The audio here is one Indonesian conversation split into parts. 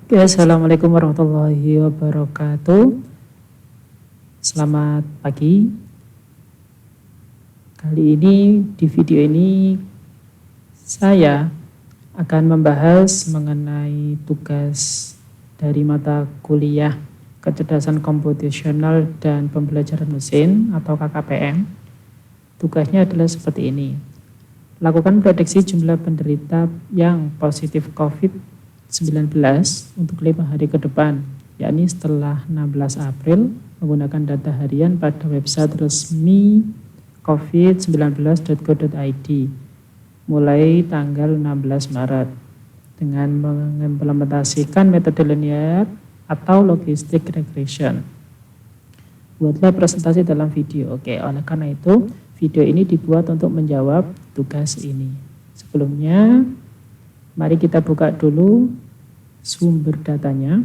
Oke, Assalamualaikum warahmatullahi wabarakatuh. Selamat pagi. Kali ini di video ini saya akan membahas mengenai tugas dari mata kuliah Kecerdasan Komputasional dan Pembelajaran Mesin atau KKPM. Tugasnya adalah seperti ini. Lakukan prediksi jumlah penderita yang positif COVID-19 untuk 5 hari ke depan, yakni setelah 16 April menggunakan data harian pada website resmi covid19.go.id mulai tanggal 16 Maret dengan mengimplementasikan metode linear atau logistic regression. Buatlah presentasi dalam video. Oke, oleh karena itu video ini dibuat untuk menjawab tugas ini. Sebelumnya, mari kita buka dulu sumber datanya.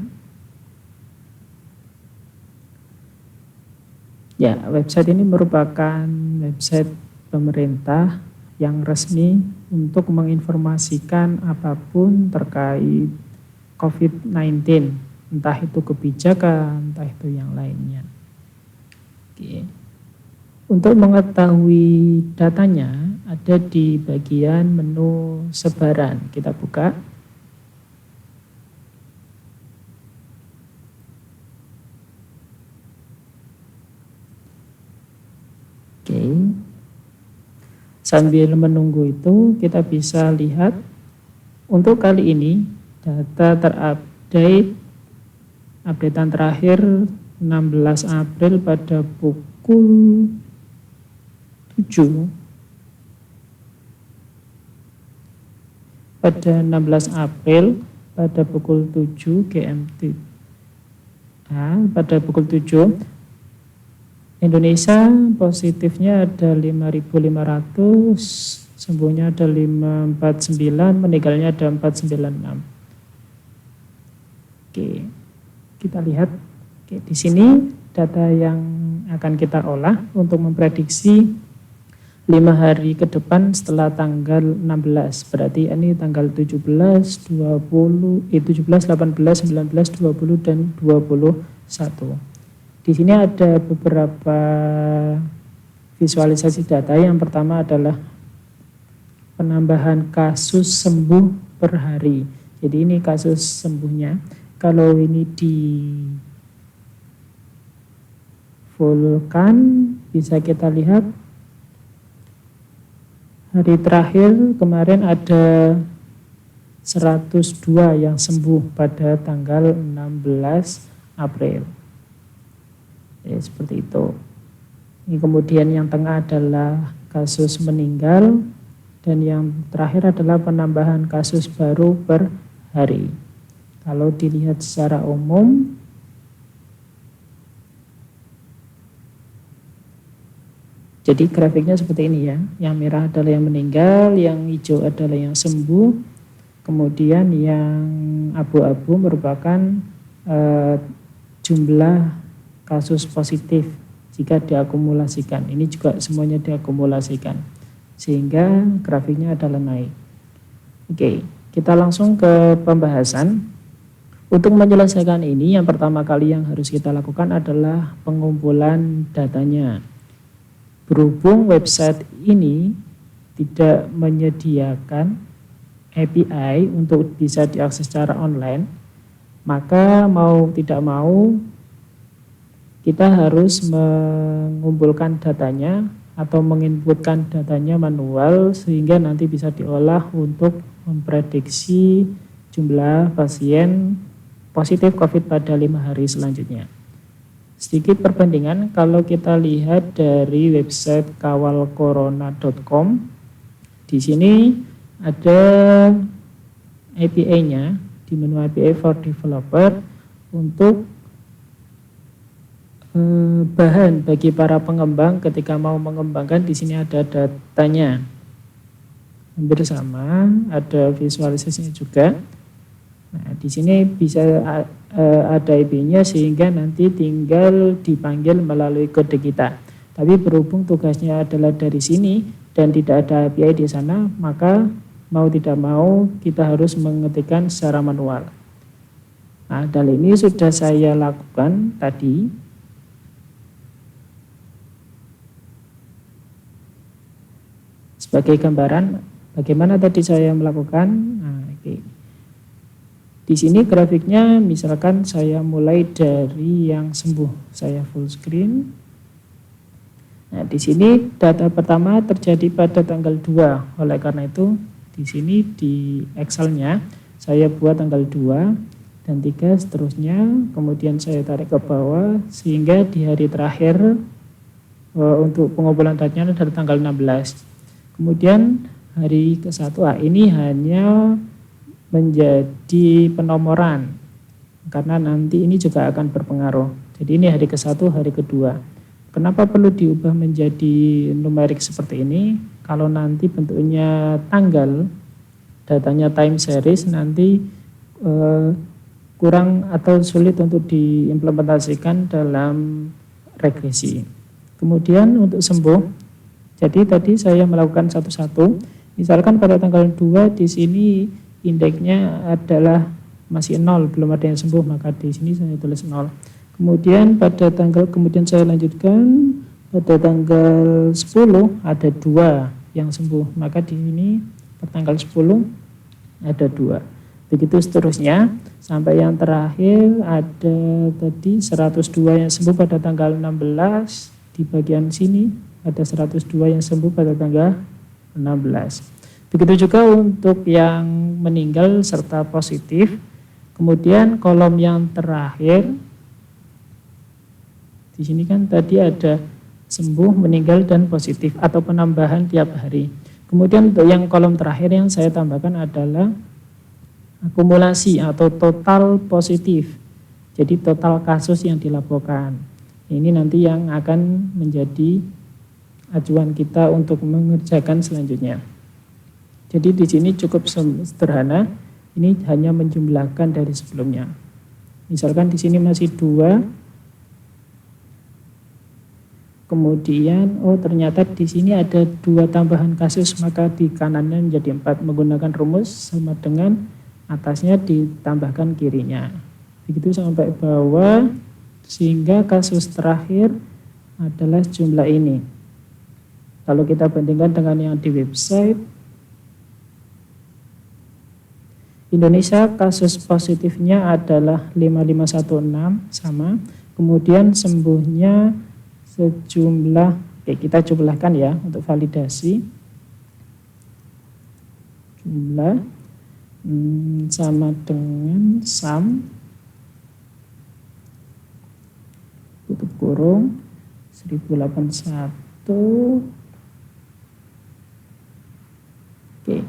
Ya, website ini merupakan website pemerintah yang resmi untuk menginformasikan apapun terkait COVID-19, entah itu kebijakan, entah itu yang lainnya. Oke. Untuk mengetahui datanya ada di bagian menu sebaran. Kita buka. Oke. Sambil menunggu itu kita bisa lihat untuk kali ini data terupdate updatean terakhir 16 April pada pukul 7. Pada 16 April pada pukul 7 GMT. Pada pukul 7 Indonesia positifnya ada 5.500, sembuhnya ada 549, meninggalnya ada 496. Oke, kita lihat. Oke, di sini data yang akan kita olah untuk memprediksi 5 hari ke depan setelah tanggal 16. Berarti ini tanggal 17, 20, 17, 18, 19, 20 dan 21. Di sini ada beberapa visualisasi data. Yang pertama adalah penambahan kasus sembuh per hari. Jadi ini kasus sembuhnya. Kalau ini di fullkan, bisa kita lihat hari terakhir kemarin ada 102 yang sembuh pada tanggal 16 April. Ya, seperti itu. Ini kemudian yang tengah adalah kasus meninggal dan yang terakhir adalah penambahan kasus baru per hari. Kalau dilihat secara umum, jadi grafiknya seperti ini ya. Yang merah adalah yang meninggal, yang hijau adalah yang sembuh, kemudian yang abu-abu merupakan jumlah kasus positif jika diakumulasikan. Ini juga semuanya diakumulasikan sehingga grafiknya adalah naik. Oke, kita langsung ke pembahasan. Untuk menyelesaikan ini, yang pertama kali yang harus kita lakukan adalah pengumpulan datanya. Berhubung website ini tidak menyediakan API untuk bisa diakses secara online, maka mau tidak mau kita harus mengumpulkan datanya atau menginputkan datanya manual sehingga nanti bisa diolah untuk memprediksi jumlah pasien positif COVID pada 5 hari selanjutnya. Sedikit perbandingan, kalau kita lihat dari website kawalcorona.com, di sini ada API-nya di menu API for developer untuk bahan bagi para pengembang ketika mau mengembangkan. Di sini ada datanya, hampir sama, ada visualisasinya juga. Nah, di sini bisa ada IP-nya sehingga nanti tinggal dipanggil melalui kode kita. Tapi berhubung tugasnya adalah dari sini dan tidak ada API di sana, maka mau tidak mau kita harus mengetikkan secara manual. Nah, dan ini sudah saya lakukan tadi. Sebagai gambaran bagaimana tadi saya melakukan. Nah, oke. Di sini grafiknya misalkan saya mulai dari yang sembuh, saya full screen. Nah, di sini data pertama terjadi pada tanggal 2. Oleh karena itu di sini di Excel-nya saya buat tanggal 2 dan 3 seterusnya, kemudian saya tarik ke bawah sehingga di hari terakhir untuk pengumpulan datanya dari tanggal 16. Kemudian hari ke-1, ini hanya menjadi penomoran karena nanti ini juga akan berpengaruh. Jadi ini hari ke-1, hari kedua. Kenapa perlu diubah menjadi numerik seperti ini? Kalau nanti bentuknya tanggal, datanya time series, nanti kurang atau sulit untuk diimplementasikan dalam regresi. Kemudian untuk sembuh, jadi tadi saya melakukan satu-satu. Misalkan pada tanggal 2 di sini indeksnya adalah masih 0, belum ada yang sembuh, maka di sini saya tulis 0. Kemudian kemudian saya lanjutkan pada tanggal 10 ada 2 yang sembuh, maka di sini pada tanggal 10 ada 2. Begitu seterusnya sampai yang terakhir ada tadi 102 yang sembuh pada tanggal 16, di bagian sini ada 102 yang sembuh pada tanggal 16. Begitu juga untuk yang meninggal serta positif. Kemudian kolom yang terakhir di sini kan tadi ada sembuh, meninggal, dan positif atau penambahan tiap hari. Kemudian untuk yang kolom terakhir yang saya tambahkan adalah akumulasi atau total positif. Jadi total kasus yang dilaporkan. Ini nanti yang akan menjadi acuan kita untuk mengerjakan selanjutnya. Jadi di sini cukup sederhana. Ini hanya menjumlahkan dari sebelumnya. Misalkan di sini masih 2. Kemudian, ternyata di sini ada 2 tambahan kasus, maka di kanannya menjadi 4. Menggunakan rumus sama dengan atasnya ditambahkan kirinya. Begitu sampai bawah, sehingga kasus terakhir adalah jumlah ini. Kalau kita bandingkan dengan yang di website, Indonesia kasus positifnya adalah 5516 sama. Kemudian sembuhnya sejumlah, kita jumlahkan ya untuk validasi. Jumlah sama dengan sum tutup kurung 1081. Oke.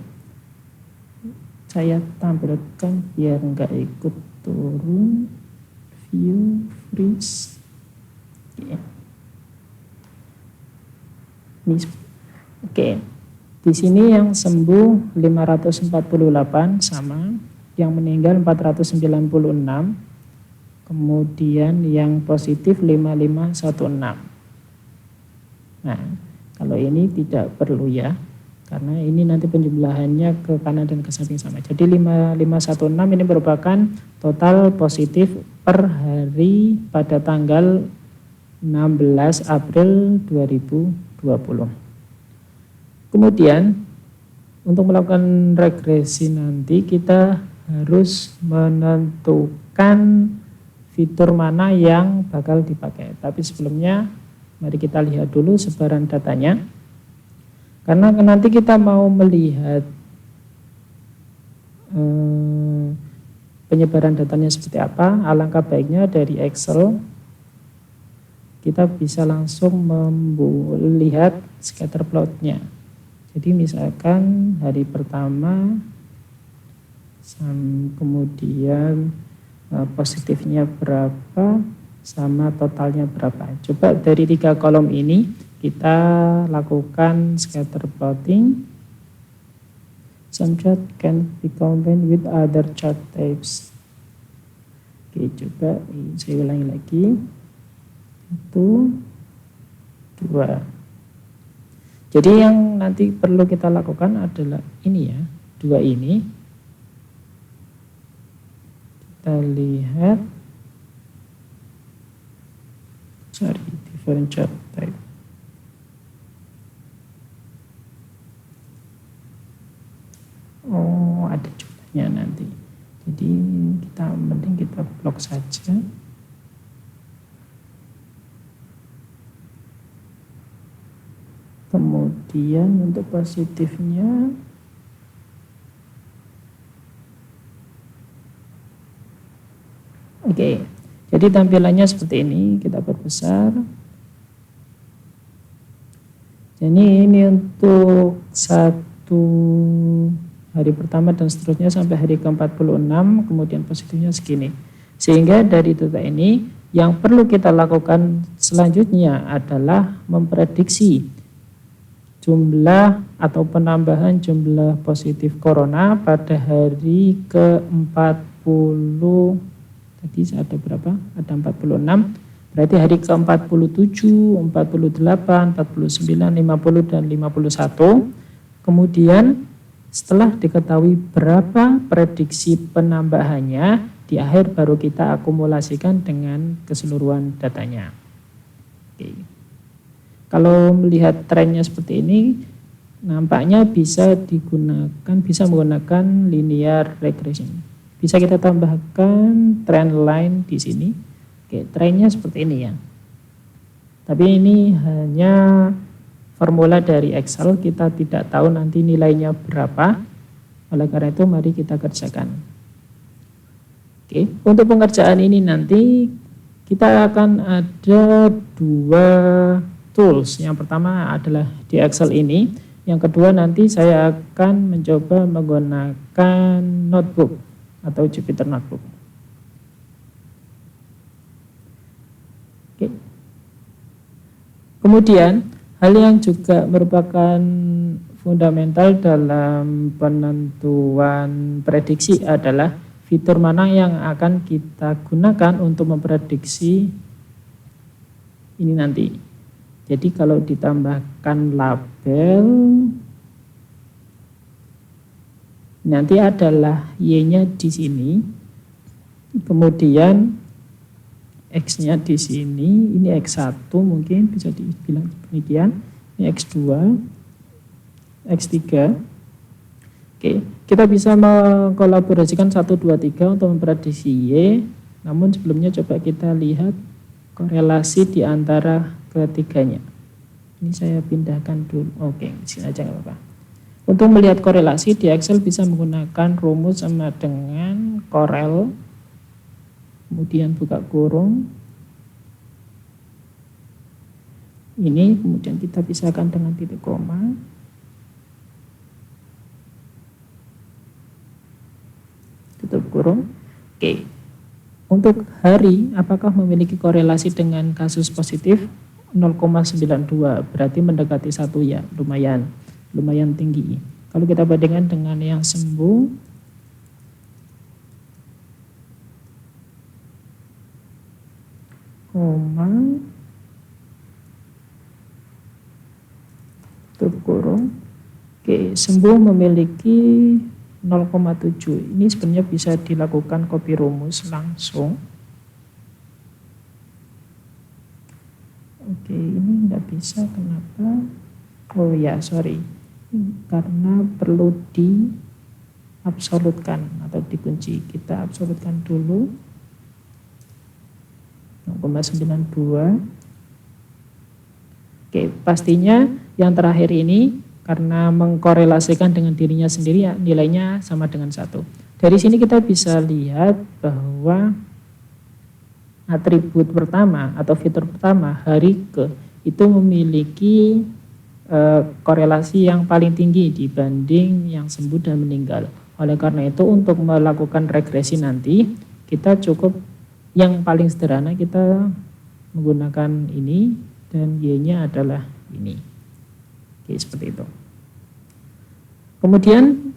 Saya tampilkan biar enggak ikut turun. View freeze. Oke. Oke. Di sini yang sembuh 548 sama, yang meninggal 496, kemudian yang positif 5516. Nah, kalau ini tidak perlu ya, karena ini nanti penjumlahannya ke kanan dan ke samping sama. Jadi 5516 ini merupakan total positif per hari pada tanggal 16 April 2020. Kemudian untuk melakukan regresi nanti kita harus menentukan fitur mana yang bakal dipakai. Tapi sebelumnya mari kita lihat dulu sebaran datanya. Karena nanti kita mau melihat penyebaran datanya seperti apa, alangkah baiknya dari Excel kita bisa langsung melihat scatter plotnya. Jadi misalkan hari pertama, kemudian positifnya berapa, sama totalnya berapa. Coba dari 3 kolom ini kita lakukan scatter plotting. Some chart can be combined with other chart types. Oke, coba saya ulangi lagi. 1, 2. Jadi yang nanti perlu kita lakukan adalah ini ya, 2 ini. kita lihat, different chart type. Oh, ada jumlahnya nanti. Jadi mending kita blok saja. Kemudian untuk positifnya oke. Jadi tampilannya seperti ini, kita perbesar. Jadi ini untuk 1 hari pertama dan seterusnya sampai hari ke-46, kemudian positifnya segini. Sehingga dari data ini yang perlu kita lakukan selanjutnya adalah memprediksi jumlah atau penambahan jumlah positif corona pada hari ke-40. Tadi ada berapa? Ada 46. Berarti hari ke-47, 48, 49, 50, dan 51. Kemudian setelah diketahui berapa prediksi penambahannya, di akhir baru kita akumulasikan dengan keseluruhan datanya. Oke. Kalau melihat trennya seperti ini, nampaknya bisa menggunakan linear regression. Bisa kita tambahkan trend line di sini. Oke, trennya seperti ini ya. Tapi ini hanya formula dari Excel, kita tidak tahu nanti nilainya berapa. Oleh karena itu mari kita kerjakan. Oke, untuk pengerjaan ini nanti kita akan ada 2 tools. Yang pertama adalah di Excel ini. Yang kedua nanti saya akan mencoba menggunakan notebook atau Jupyter Notebook. Oke. Kemudian hal yang juga merupakan fundamental dalam penentuan prediksi adalah fitur mana yang akan kita gunakan untuk memprediksi ini nanti. Jadi kalau ditambahkan label, nanti adalah Y-nya di sini, kemudian X-nya di sini, ini X1 mungkin bisa dibilang demikian, ini X2, X3. Oke, kita bisa mengkolaborasikan 1, 2, 3 untuk memprediksi Y, namun sebelumnya coba kita lihat korelasi di antara ketiganya. Ini saya pindahkan dulu, oke, sini aja nggak apa-apa. Untuk melihat korelasi di Excel bisa menggunakan rumus sama dengan Corel, kemudian buka kurung. Ini kemudian kita pisahkan dengan titik koma. Tutup kurung. Oke. Untuk hari apakah memiliki korelasi dengan kasus positif? 0,92, berarti mendekati 1 ya, lumayan tinggi. Kalau kita bandingkan dengan yang sembuh, tutup kurung. Oke, sembuh memiliki 0,7. Ini sebenarnya bisa dilakukan copy rumus langsung. Oke, ini enggak bisa, kenapa? Oh ya, sorry. Karena perlu diabsolutkan atau dikunci. Kita absolutkan dulu 0,92. Oke, pastinya yang terakhir ini karena mengkorelasikan dengan dirinya sendiri ya, nilainya sama dengan 1. Dari sini kita bisa lihat bahwa atribut pertama atau fitur pertama hari ke itu memiliki korelasi yang paling tinggi dibanding yang sembuh dan meninggal. Oleh karena itu untuk melakukan regresi nanti kita cukup yang paling sederhana kita menggunakan ini dan Y-nya adalah ini. Oke, seperti itu. Kemudian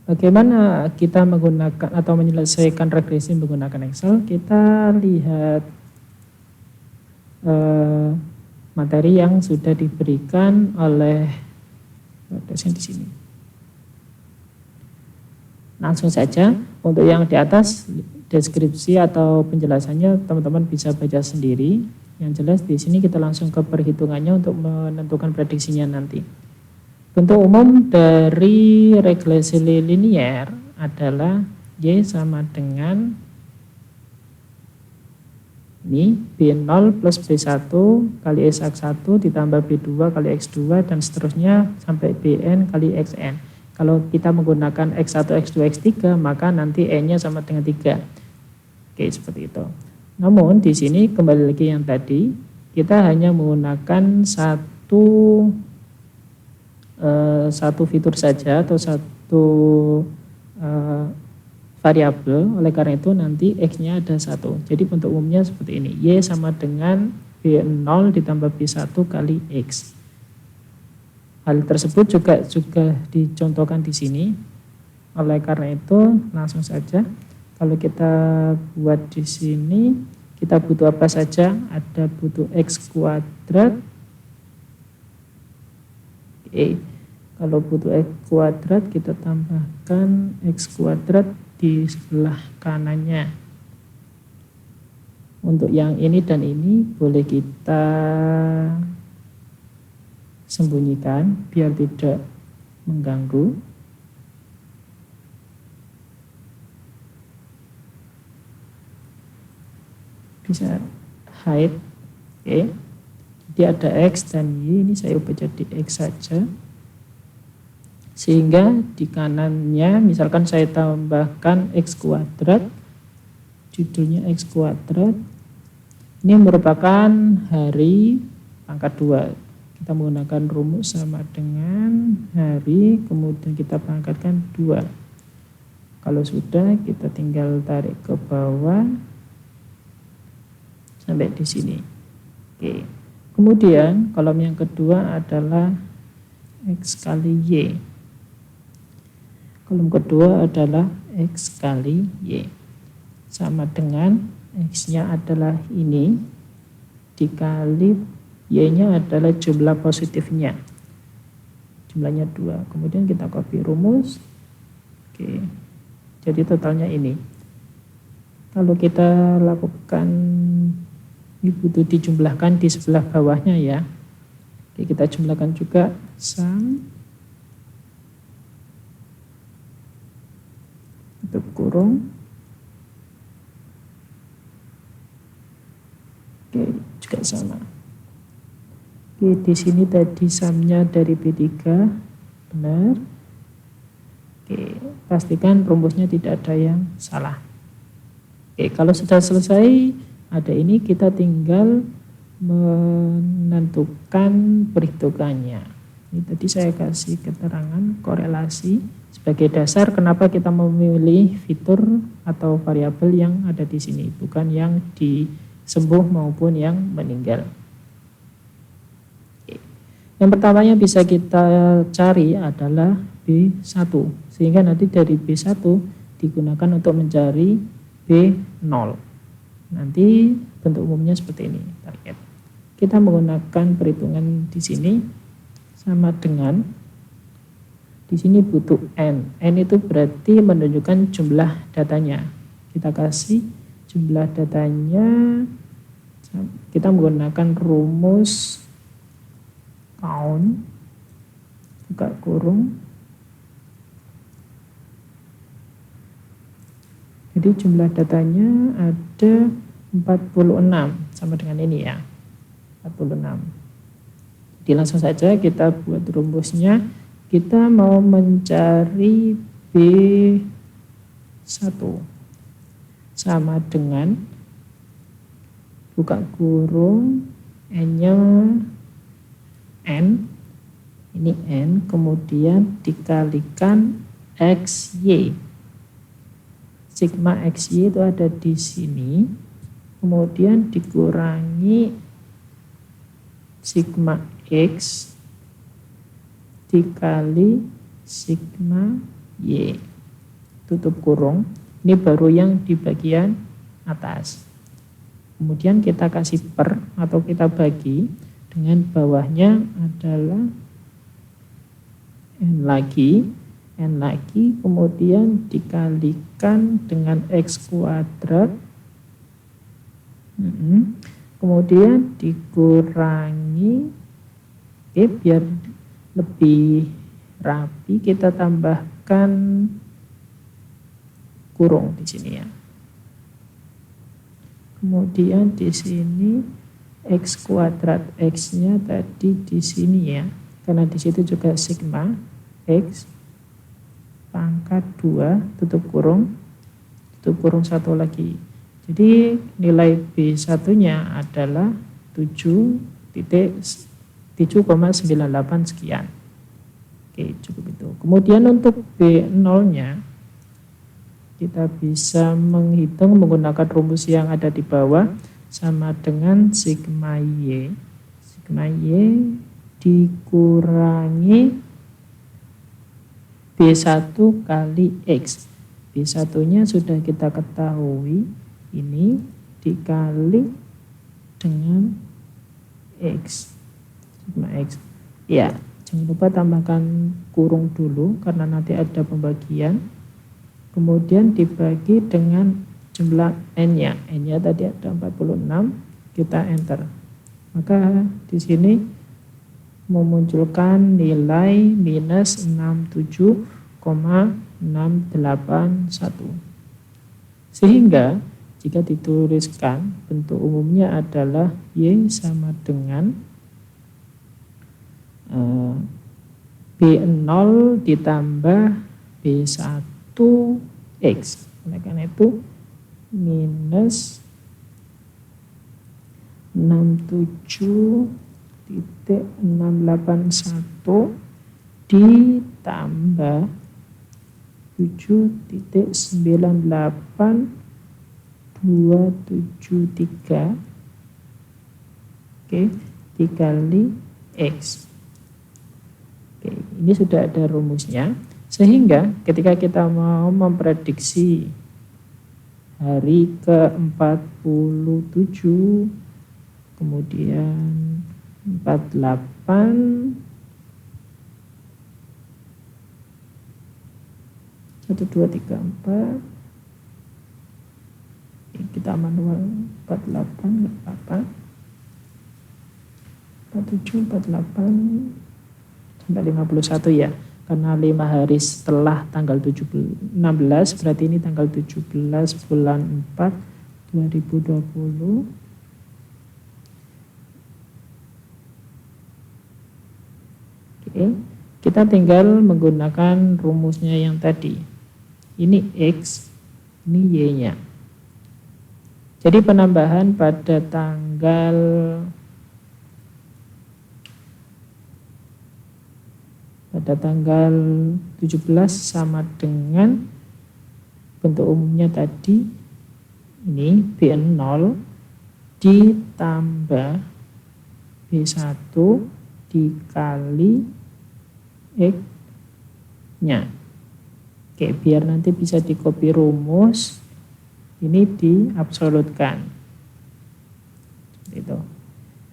bagaimana kita menggunakan atau menyelesaikan regresi menggunakan Excel? Kita lihat materi yang sudah diberikan oleh dosen di sini. Langsung saja untuk yang di atas deskripsi atau penjelasannya teman-teman bisa baca sendiri. Yang jelas di sini kita langsung ke perhitungannya untuk menentukan prediksinya nanti. Bentuk umum dari regresi linier adalah Y sama dengan ini B0 plus B1 kali X1 ditambah B2 kali X2 dan seterusnya sampai Bn kali Xn. Kalau kita menggunakan X1, X2, X3 maka nanti N-nya sama dengan 3. Oke, seperti itu. Namun di sini kembali lagi yang tadi kita hanya menggunakan satu fitur saja atau satu variabel, oleh karena itu nanti X-nya ada 1. Jadi bentuk umumnya seperti ini. Y sama dengan B0 ditambah B1 kali X. Hal tersebut juga dicontohkan di sini. Oleh karena itu langsung saja kalau kita buat di sini kita butuh apa saja? Ada butuh X kuadrat. Oke. Kalau butuh X kuadrat kita tambahkan X kuadrat di sebelah kanannya. Untuk yang ini dan ini boleh kita sembunyikan biar tidak mengganggu. Bisa hide. Oke. Jadi ada X dan Y, ini saya ubah jadi X saja. Sehingga di kanannya misalkan saya tambahkan X kuadrat, judulnya X kuadrat. Ini merupakan hari pangkat 2. Kita menggunakan rumus sama dengan hari, kemudian kita pangkatkan 2. Kalau sudah, kita tinggal tarik ke bawah sampai di sini. Oke. Kemudian kolom yang kedua adalah X kali Y. Kolom kedua adalah X kali Y. Sama dengan X-nya adalah ini dikali Y-nya adalah jumlah positifnya. Jumlahnya 2. Kemudian kita copy rumus. Oke. Jadi totalnya ini. Kalau kita lakukan, ini butuh dijumlahkan di sebelah bawahnya ya. Oke, kita jumlahkan juga sum tutup kurung. Oke, juga sama. Oke, di sini tadi sumnya dari B3 benar. Oke, pastikan rumusnya tidak ada yang salah. Oke, kalau sudah selesai ada ini, kita tinggal menentukan perhitungannya. Ini tadi saya kasih keterangan korelasi sebagai dasar kenapa kita memilih fitur atau variabel yang ada di sini, bukan yang disembuh maupun yang meninggal. Yang pertamanya bisa kita cari adalah B1, sehingga nanti dari B1 digunakan untuk mencari B0. Nanti bentuk umumnya seperti ini, target. Kita menggunakan perhitungan di sini sama dengan di sini butuh N. N itu berarti menunjukkan jumlah datanya. Kita kasih jumlah datanya, kita menggunakan rumus count, buka kurung. Jadi jumlah datanya ada 46, sama dengan ini ya, 46. Jadi langsung saja kita buat rumusnya. Kita mau mencari B1 sama dengan buka kurung, N-nya N, ini N, kemudian dikalikan XY. Sigma XY itu ada di sini, kemudian dikurangi sigma X dikali sigma Y, tutup kurung. Ini baru yang di bagian atas. Kemudian kita kasih per atau kita bagi dengan bawahnya adalah N lagi. N lagi, kemudian dikalikan dengan X kuadrat, kemudian dikurangi, oke, biar lebih rapi kita tambahkan kurung di sini ya. Kemudian di sini X kuadrat, X-nya tadi di sini ya, karena di situ juga sigma X pangkat 2 tutup kurung 1 lagi. Jadi nilai B1-nya adalah 7,98 sekian. Oke, cukup itu. Kemudian untuk B0-nya kita bisa menghitung menggunakan rumus yang ada di bawah, sama dengan sigma Y dikurangi B1 kali X. B1-nya sudah kita ketahui, ini dikali dengan X, sigma X. Ya, jangan lupa tambahkan kurung dulu karena nanti ada pembagian. Kemudian dibagi dengan jumlah N-nya. N-nya tadi ada 46, kita enter. Maka di sini memunculkan nilai minus 67,681. Sehingga jika dituliskan bentuk umumnya adalah Y sama dengan B0 ditambah B1X. Oleh karena itu minus 67,681 ditambah 7,98273, oke, dikali X. Oke, ini sudah ada rumusnya, sehingga ketika kita mau memprediksi hari ke-47, kemudian 48, 1, 2, 3, 4, kita manual 48, nggak apa-apa, 47, 48, sampai 51 ya, karena 5 hari setelah tanggal 16, berarti ini tanggal 17 bulan 4 2020. Oke, kita tinggal menggunakan rumusnya yang tadi. Ini X, ini Y-nya. Jadi penambahan pada tanggal 17 sama dengan bentuk umumnya tadi, ini B0 ditambah B1 dikali X-nya. Oke, biar nanti bisa dikopi rumus, ini diabsolutkan. Itu.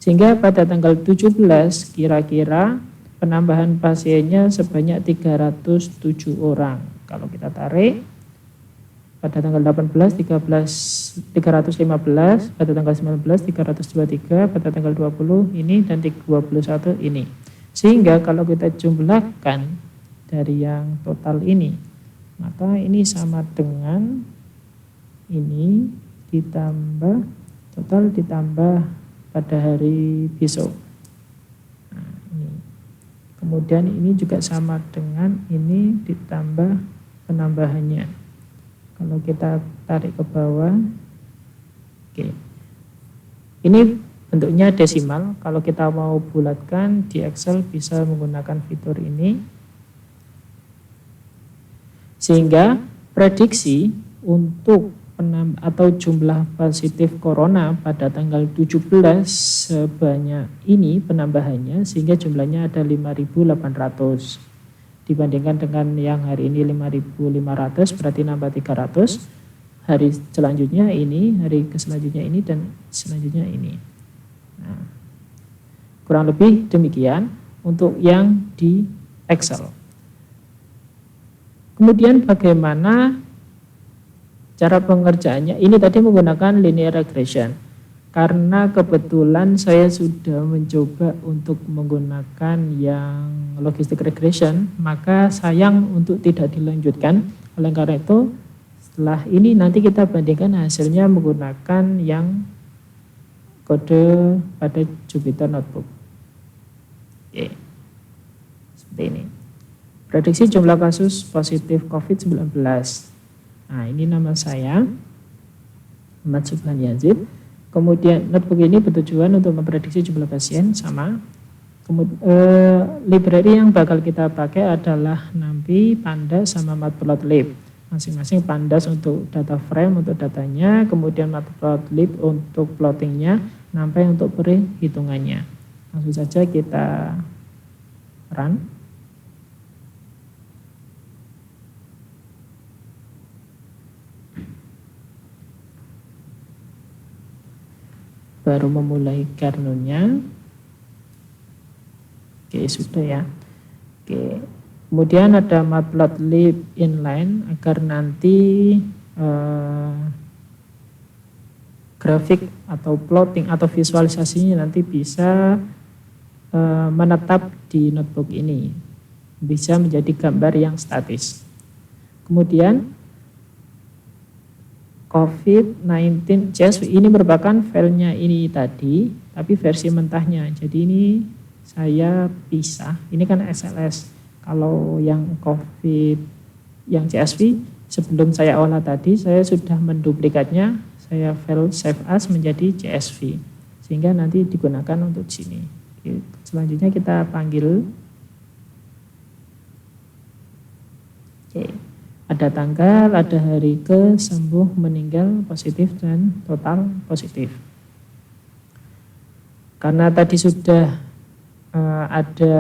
Sehingga pada tanggal 17 kira-kira penambahan pasiennya sebanyak 307 orang. Kalau kita tarik pada tanggal 18, 315, pada tanggal 19, 323, pada tanggal 20 ini, dan 21 ini. Sehingga kalau kita jumlahkan dari yang total ini, maka ini sama dengan ini ditambah total ditambah pada hari besok. Nah, ini. Kemudian ini juga sama dengan ini ditambah penambahannya. Kalau kita tarik ke bawah, oke. Ini bentuknya desimal. Kalau kita mau bulatkan di Excel bisa menggunakan fitur ini. Sehingga prediksi untuk atau jumlah positif corona pada tanggal 17 sebanyak ini penambahannya, sehingga jumlahnya ada 5.800 dibandingkan dengan yang hari ini 5.500, berarti nambah 300. Hari selanjutnya ini, hari selanjutnya ini, dan selanjutnya ini. Nah, kurang lebih demikian untuk yang di Excel. Kemudian bagaimana cara pengerjaannya? Ini tadi menggunakan linear regression. Karena kebetulan saya sudah mencoba untuk menggunakan yang logistic regression, maka sayang untuk tidak dilanjutkan. Oleh karena itu, setelah ini nanti kita bandingkan hasilnya menggunakan yang kode pada Jupyter Notebook. Oke, seperti ini. Prediksi jumlah kasus positif COVID-19. Nah, ini nama saya, Ahmad Subhan Yazid. Kemudian notebook ini bertujuan untuk memprediksi jumlah pasien sama. Kemudian library yang bakal kita pakai adalah NumPy, Pandas, sama Matplotlib. Masing-masing Pandas untuk data frame untuk datanya, kemudian Matplotlib untuk plottingnya, NumPy untuk perhitungannya. Langsung saja kita run. Baru memulai kernelnya. Oke, sudah ya. Oke, kemudian ada matplotlib inline agar nanti grafik atau plotting atau visualisasinya nanti bisa menetap di notebook ini, bisa menjadi gambar yang statis. Kemudian COVID-19 CSV ini merupakan filenya ini tadi, tapi versi mentahnya. Jadi ini saya pisah. Ini kan XLS. Kalau yang COVID, yang CSV sebelum saya olah tadi, saya sudah menduplikatnya. Saya file save as menjadi CSV, sehingga nanti digunakan untuk sini. Oke, selanjutnya kita panggil. Oke. Ada tanggal, ada hari ke, sembuh, meninggal, positif, dan total positif. Karena tadi sudah ada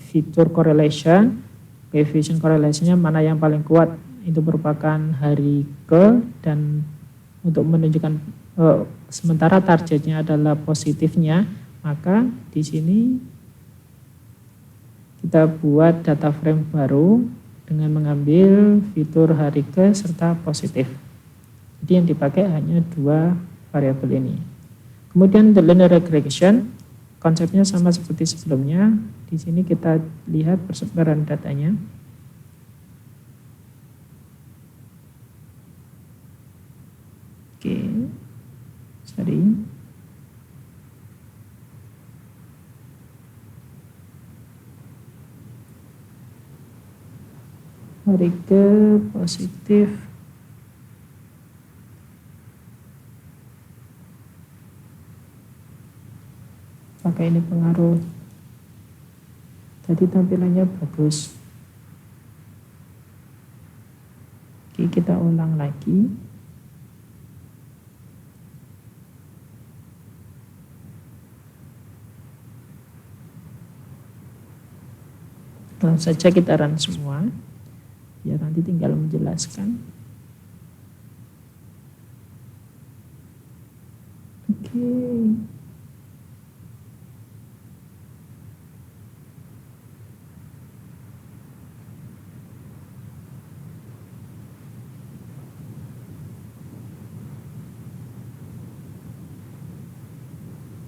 fitur correlation, coefficient correlationnya mana yang paling kuat, itu merupakan hari ke, dan untuk menunjukkan sementara targetnya adalah positifnya, maka di sini kita buat data frame baru dengan mengambil fitur hari ke serta positif. Jadi yang dipakai hanya dua variabel ini. Kemudian the linear regression, konsepnya sama seperti sebelumnya. Di sini kita lihat persebaran datanya. Oke, sorry. Hari ke positif, pakai ini pengaruh, jadi tampilannya bagus. Oke, kita ulang lagi. Langsung saja kita run semua. Ya, nanti tinggal menjelaskan. Oke.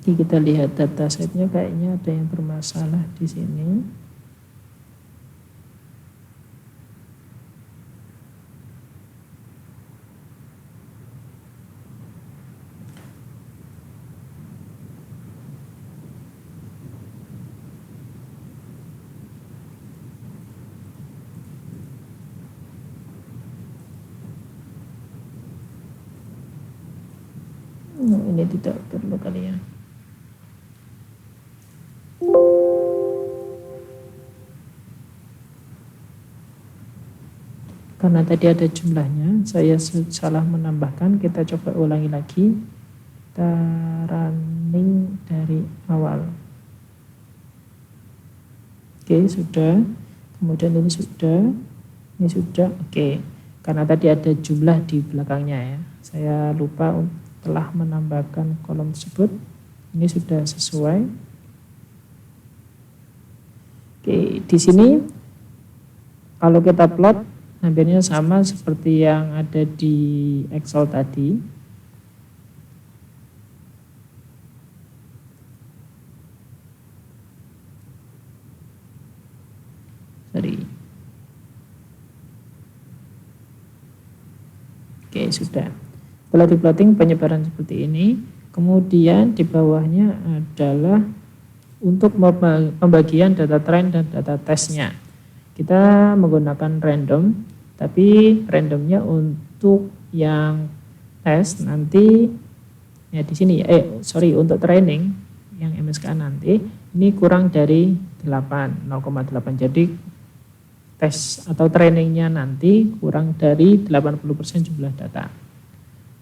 Oke, kita lihat datasetnya kayaknya ada yang bermasalah di sini. Ini tidak perlu kali ya. Karena tadi ada jumlahnya, saya salah menambahkan. Kita coba ulangi lagi. Kita running dari awal. Oke, sudah. Kemudian ini sudah. Ini sudah. Oke. Karena tadi ada jumlah di belakangnya ya. Saya lupa telah menambahkan kolom tersebut. Ini sudah sesuai. Oke, di sini kalau kita plot hampirnya sama seperti yang ada di Excel tadi. Oke, sudah. Setelah di plotting penyebaran seperti ini, kemudian di bawahnya adalah untuk pembagian data trend dan data testnya. Kita menggunakan random, tapi randomnya untuk yang tes nanti ya di sini untuk training yang MSK nanti ini kurang dari 0,8. Jadi tes atau trainingnya nanti kurang dari 80% jumlah data.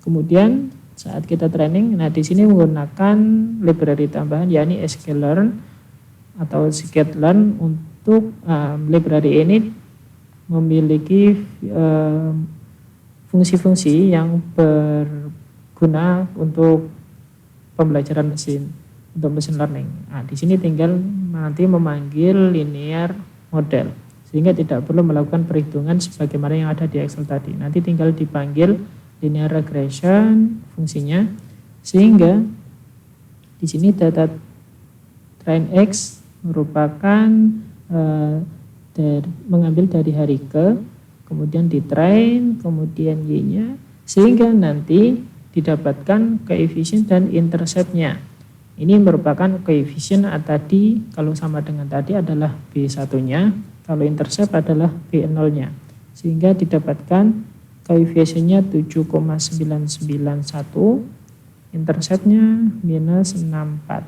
Kemudian saat kita training, nah di sini menggunakan library tambahan yakni sklearn atau scikit-learn. Untuk library ini memiliki fungsi-fungsi yang berguna untuk pembelajaran mesin, untuk machine learning. Nah, di sini tinggal nanti memanggil linear model, sehingga tidak perlu melakukan perhitungan sebagaimana yang ada di Excel tadi. Nanti tinggal dipanggil linear regression fungsinya, sehingga di sini data train X merupakan mengambil dari hari ke, kemudian di train, kemudian Y-nya, sehingga nanti didapatkan koefisien dan interceptnya. Ini merupakan koefisien tadi, kalau sama dengan tadi adalah B1-nya, kalau intercept adalah B0-nya, sehingga didapatkan koefisiennya 7,991, interceptnya minus 64.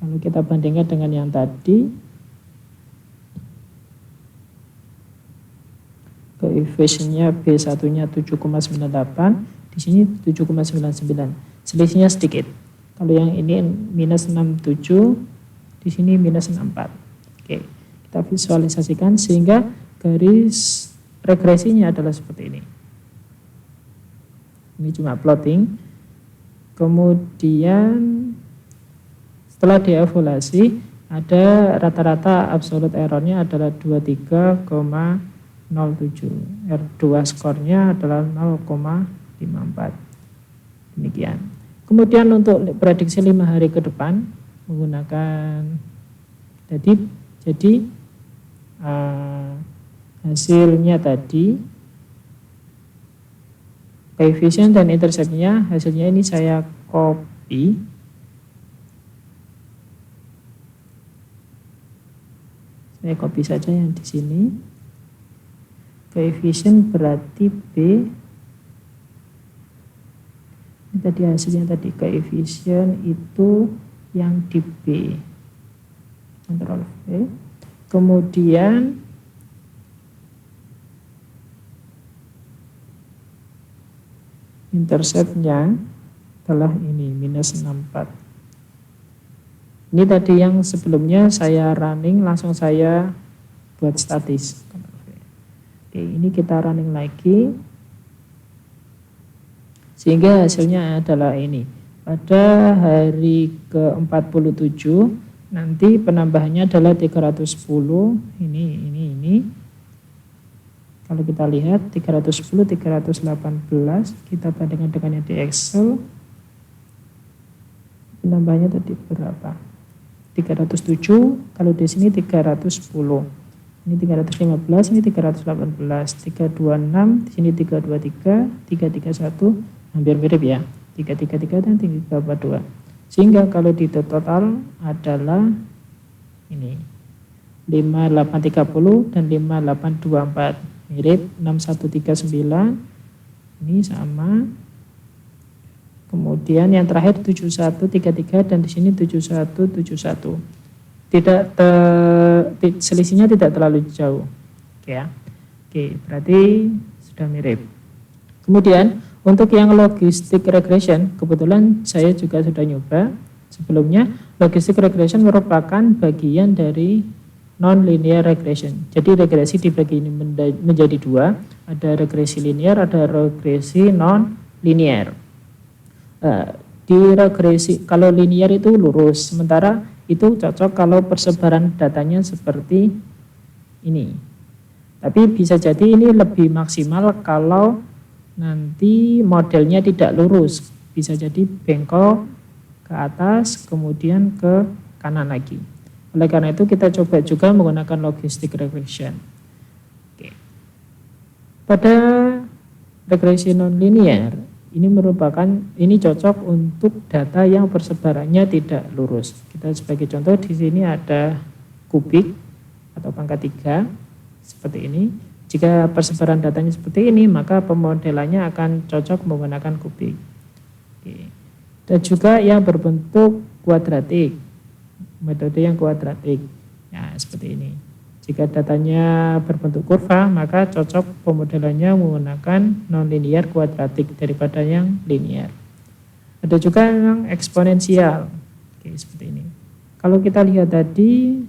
Kalau kita bandingkan dengan yang tadi, koefisiennya B1-nya 7,98, di sini 7,99. Selisihnya sedikit. Kalau yang ini minus 67, di sini minus 64. Oke, kita visualisasikan sehingga garis regresinya adalah seperti ini. Ini cuma plotting. Kemudian setelah dievaluasi, ada rata-rata absolute errornya adalah 23,07. R2 skornya adalah 0,54. Demikian. Kemudian untuk prediksi 5 hari ke depan menggunakan jadi hasilnya tadi koefisien dan interceptnya, hasilnya ini saya copy. Saya copy saja yang di sini. Koefisien berarti B. Ini tadi hasilnya tadi, koefisien itu yang di B. Ctrl V. Kemudian interceptnya adalah ini minus 64. Ini tadi yang sebelumnya saya running, langsung saya buat statis. Oke, ini kita running lagi, sehingga hasilnya adalah ini. Pada hari ke-47 nanti penambahannya adalah 310. Ini. Kalau kita lihat 310, 318, kita bandingkan dengan yang di Excel. Penambahannya tadi berapa? 307, kalau di sini 310. Ini 315, ini 318, 326, di sini 323, 331, hampir mirip ya. 333 dan 342. Sehingga kalau di total adalah ini 5830 dan 5824. Mirip 6139. Ini sama. Kemudian yang terakhir 7133 dan di sini 7171. Selisihnya tidak terlalu jauh. Oke ya. Oke, berarti sudah mirip. Kemudian untuk yang logistic regression, kebetulan saya juga sudah nyoba sebelumnya. Logistic regression merupakan bagian dari non-linear regression. Jadi regresi dibagi ini menjadi dua, ada regresi linear, ada regresi non-linear. Di regresi, kalau linear itu lurus, sementara itu cocok kalau persebaran datanya seperti ini. Tapi bisa jadi ini lebih maksimal kalau nanti modelnya tidak lurus. Bisa jadi bengkok ke atas, kemudian ke kanan lagi. Oleh karena itu kita coba juga menggunakan logistic regression. Oke. Pada regression nonlinear, ini cocok untuk data yang persebarannya tidak lurus. Kita sebagai contoh di sini ada kubik atau pangkat 3 seperti ini. Jika persebaran datanya seperti ini, maka pemodelannya akan cocok menggunakan kubik. Oke. Dan juga yang berbentuk kuadratik, metode yang kuadratik. Ya, seperti ini. Jika datanya berbentuk kurva, maka cocok pemodelannya menggunakan nonlinear kuadratik daripada yang linear. Ada juga yang eksponensial. Oke, seperti ini. Kalau kita lihat tadi,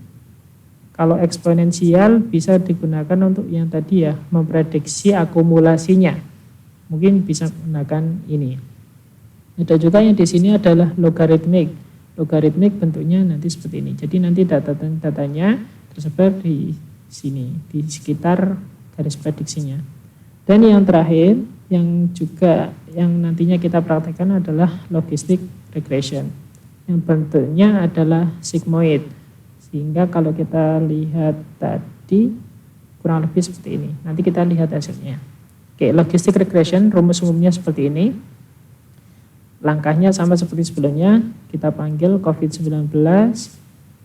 kalau eksponensial bisa digunakan untuk yang tadi ya, memprediksi akumulasinya. Mungkin bisa menggunakan ini. Ada juga yang di sini adalah logaritmik. Logaritmik bentuknya nanti seperti ini. Jadi nanti datanya tersebar di sini, di sekitar garis prediksinya. Dan yang terakhir, yang juga yang nantinya kita praktekkan adalah logistic regression. Yang bentuknya adalah sigmoid. Sehingga kalau kita lihat tadi kurang lebih seperti ini. Nanti kita lihat hasilnya. Oke, logistic regression rumus umumnya seperti ini. Langkahnya sama seperti sebelumnya, kita panggil COVID-19.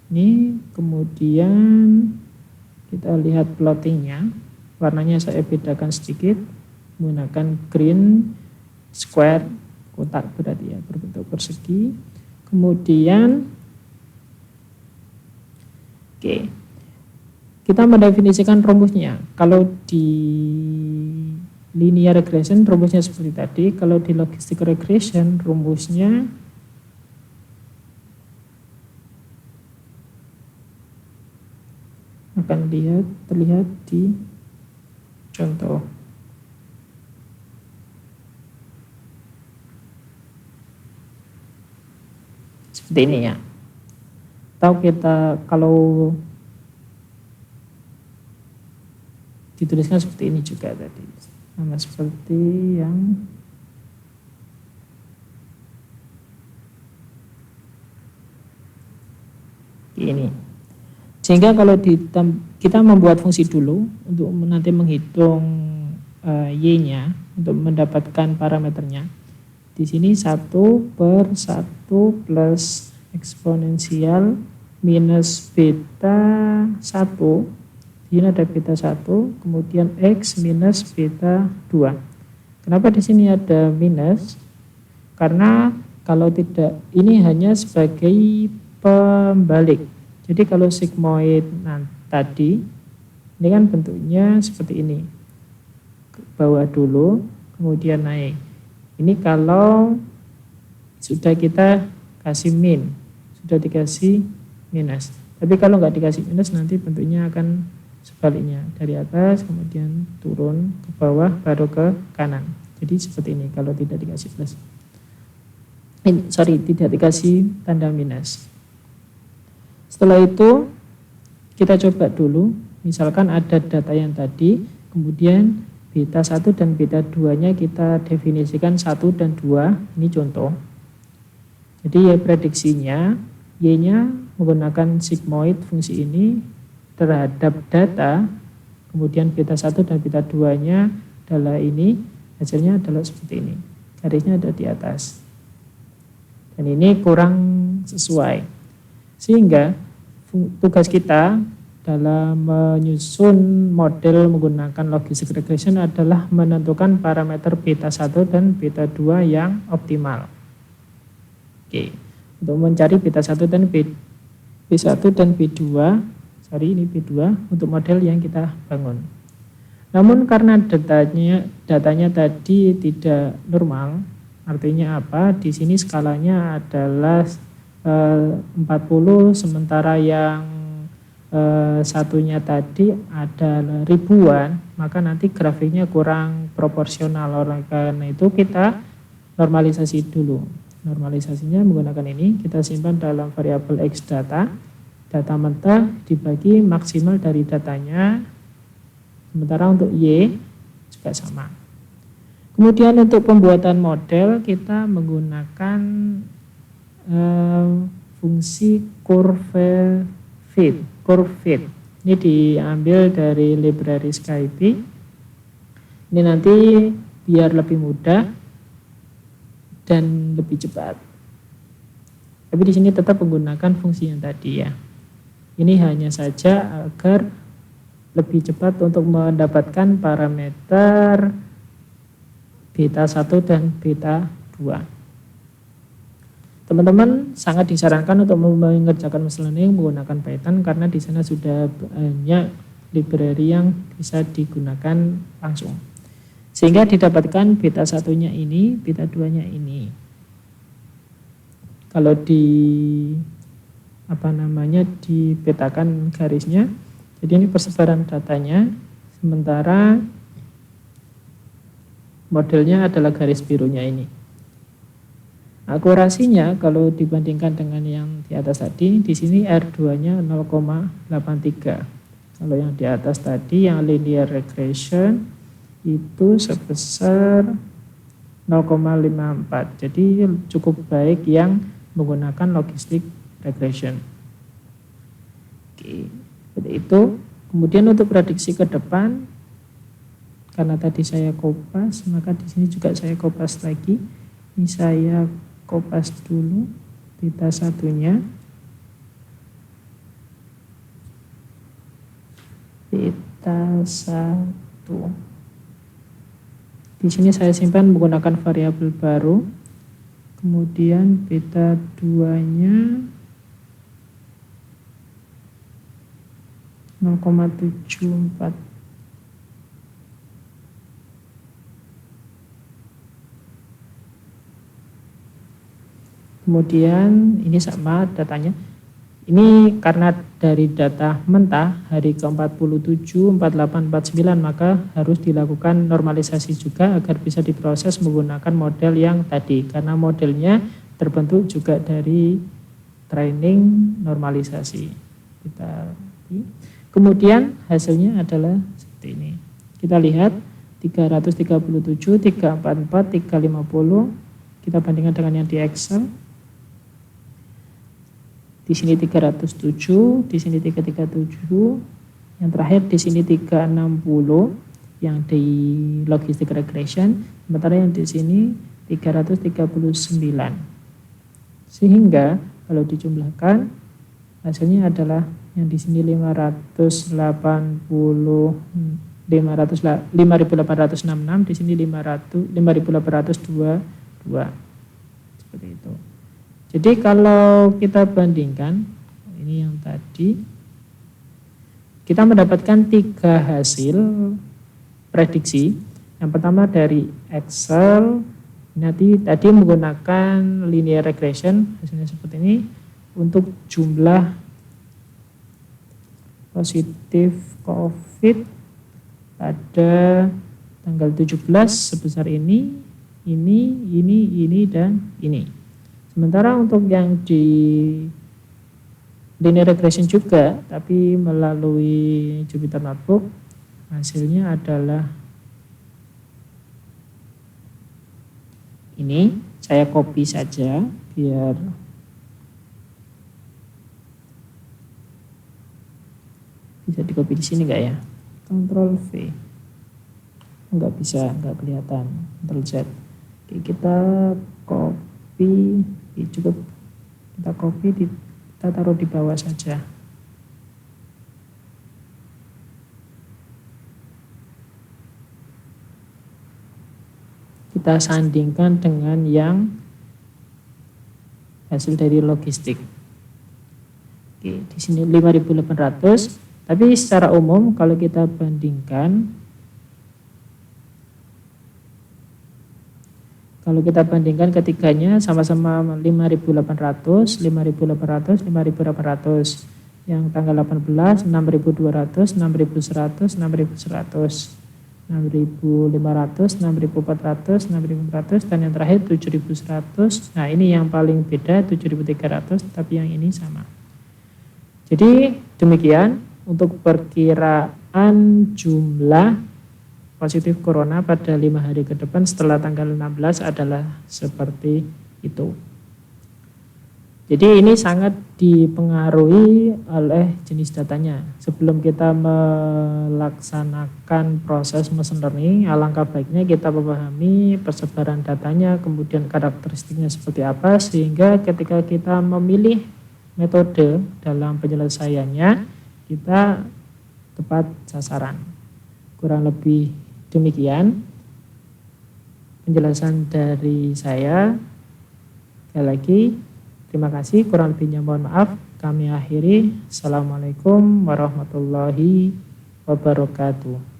Ini kemudian kita lihat plottingnya, warnanya saya bedakan sedikit, menggunakan green square, kotak berarti ya, berbentuk persegi. Kemudian, oke, kita mendefinisikan rumusnya. Kalau di linear regression rumusnya seperti tadi, kalau di logistic regression rumusnya akan terlihat di contoh. Seperti ini ya. Atau kita kalau dituliskan seperti ini juga tadi. Sama seperti yang ini. Sehingga kalau kita membuat fungsi dulu untuk nanti menghitung y-nya untuk mendapatkan parameternya. Di sini 1/1 plus eksponensial minus beta 1. Di sini ada beta 1, kemudian x minus beta 2. Kenapa di sini ada minus? Karena kalau tidak, ini hanya sebagai pembalik. Jadi kalau sigmoid tadi, ini kan bentuknya seperti ini. Ke bawah dulu, kemudian naik. Ini kalau sudah kita kasih min, sudah dikasih minus. Tapi kalau nggak dikasih minus, nanti bentuknya akan sebaliknya. Dari atas, kemudian turun ke bawah, baru ke kanan. Jadi seperti ini kalau tidak dikasih plus. Tidak dikasih tanda minus. Setelah itu kita coba dulu, misalkan ada data yang tadi, kemudian beta 1 dan beta 2-nya kita definisikan 1 dan 2, ini contoh. Jadi ya prediksinya, y-nya menggunakan sigmoid fungsi ini terhadap data, kemudian beta 1 dan beta 2-nya adalah ini, hasilnya adalah seperti ini. Garisnya ada di atas. Dan ini kurang sesuai. Sehingga tugas kita dalam menyusun model menggunakan logistic regression adalah menentukan parameter beta 1 dan beta 2 yang optimal. Oke, untuk mencari beta 1 dan B1 dan B2, ini B2 untuk model yang kita bangun. Namun karena datanya tadi tidak normal, artinya apa? Di sini skalanya adalah 40, sementara yang satunya tadi ada ribuan, maka nanti grafiknya kurang proporsional. Oleh karena itu kita normalisasi dulu. Normalisasinya menggunakan ini, kita simpan dalam variabel x data mentah dibagi maksimal dari datanya, Sementara untuk Y juga sama. Kemudian untuk pembuatan model kita menggunakan fungsi curve fit. Ini diambil dari library Skype. Ini nanti biar lebih mudah dan lebih cepat. Tapi di sini tetap menggunakan fungsi yang tadi ya. Ini hanya saja agar lebih cepat untuk mendapatkan parameter beta 1 dan beta 2. Teman-teman sangat disarankan untuk mengerjakan machine learning menggunakan Python karena di sana sudah banyak library yang bisa digunakan langsung. Sehingga didapatkan beta 1-nya ini, beta 2-nya ini. Kalau dipetakan garisnya, jadi ini persebaran datanya, sementara modelnya adalah garis birunya ini. Akurasinya kalau dibandingkan dengan yang di atas tadi, di sini R2-nya 0,83. Kalau yang di atas tadi yang linear regression itu sebesar 0,54. Jadi cukup baik yang menggunakan logistic regression. Oke, seperti itu. Kemudian untuk prediksi ke depan, karena tadi saya kopas, maka di sini juga saya kopas lagi. Ini saya kopas dulu beta 1-nya. Beta 1. Di sini saya simpan menggunakan variabel baru. Kemudian beta 2-nya 0,74. Kemudian ini sama datanya. Ini karena dari data mentah hari ke-47, 48, 49 maka harus dilakukan normalisasi juga agar bisa diproses menggunakan model yang tadi. Karena modelnya terbentuk juga dari training normalisasi. Kemudian hasilnya adalah seperti ini. Kita lihat 337, 344, 350. Kita bandingkan dengan yang di Excel. Di sini 307, di sini 337, yang terakhir di sini 360 yang di logistic regression, sementara yang di sini 339. Sehingga kalau dijumlahkan hasilnya adalah yang di sini 5866, di sini 5822. Seperti itu. Jadi kalau kita bandingkan, ini yang tadi, kita mendapatkan 3 hasil prediksi. Yang pertama dari Excel, nanti tadi menggunakan linear regression, hasilnya seperti ini. Untuk jumlah positif COVID pada tanggal 17 sebesar ini, dan ini. Sementara untuk yang di linear regression juga, tapi melalui Jupyter Notebook, hasilnya adalah ini. Saya copy saja biar bisa di copy di sini enggak ya? Ctrl V. Enggak bisa, enggak kelihatan. Ctrl Z. Oke, kita copy. Cukup kita copy, kita taruh di bawah saja. Kita sandingkan dengan yang hasil dari logistik. Oke, di sini 5.800, tapi secara umum kalau kita bandingkan, kalau kita bandingkan ketiganya sama-sama 5.800, 5.800, 5.800. Yang tanggal 18, 6.200, 6.100, 6.100, 6.500, 6.400, 6.400, dan yang terakhir 7.100. Nah ini yang paling beda 7.300, tapi yang ini sama. Jadi demikian untuk jumlah positif corona pada 5 hari ke depan setelah tanggal 16 adalah seperti itu. Jadi ini sangat dipengaruhi oleh jenis datanya. Sebelum kita melaksanakan proses machine learning, alangkah baiknya kita memahami persebaran datanya, kemudian karakteristiknya seperti apa, sehingga ketika kita memilih metode dalam penyelesaiannya, kita tepat sasaran. Kurang lebih demikian penjelasan dari saya. Sekali lagi, terima kasih, kurang lebihnya mohon maaf. Kami akhiri. Assalamualaikum warahmatullahi wabarakatuh.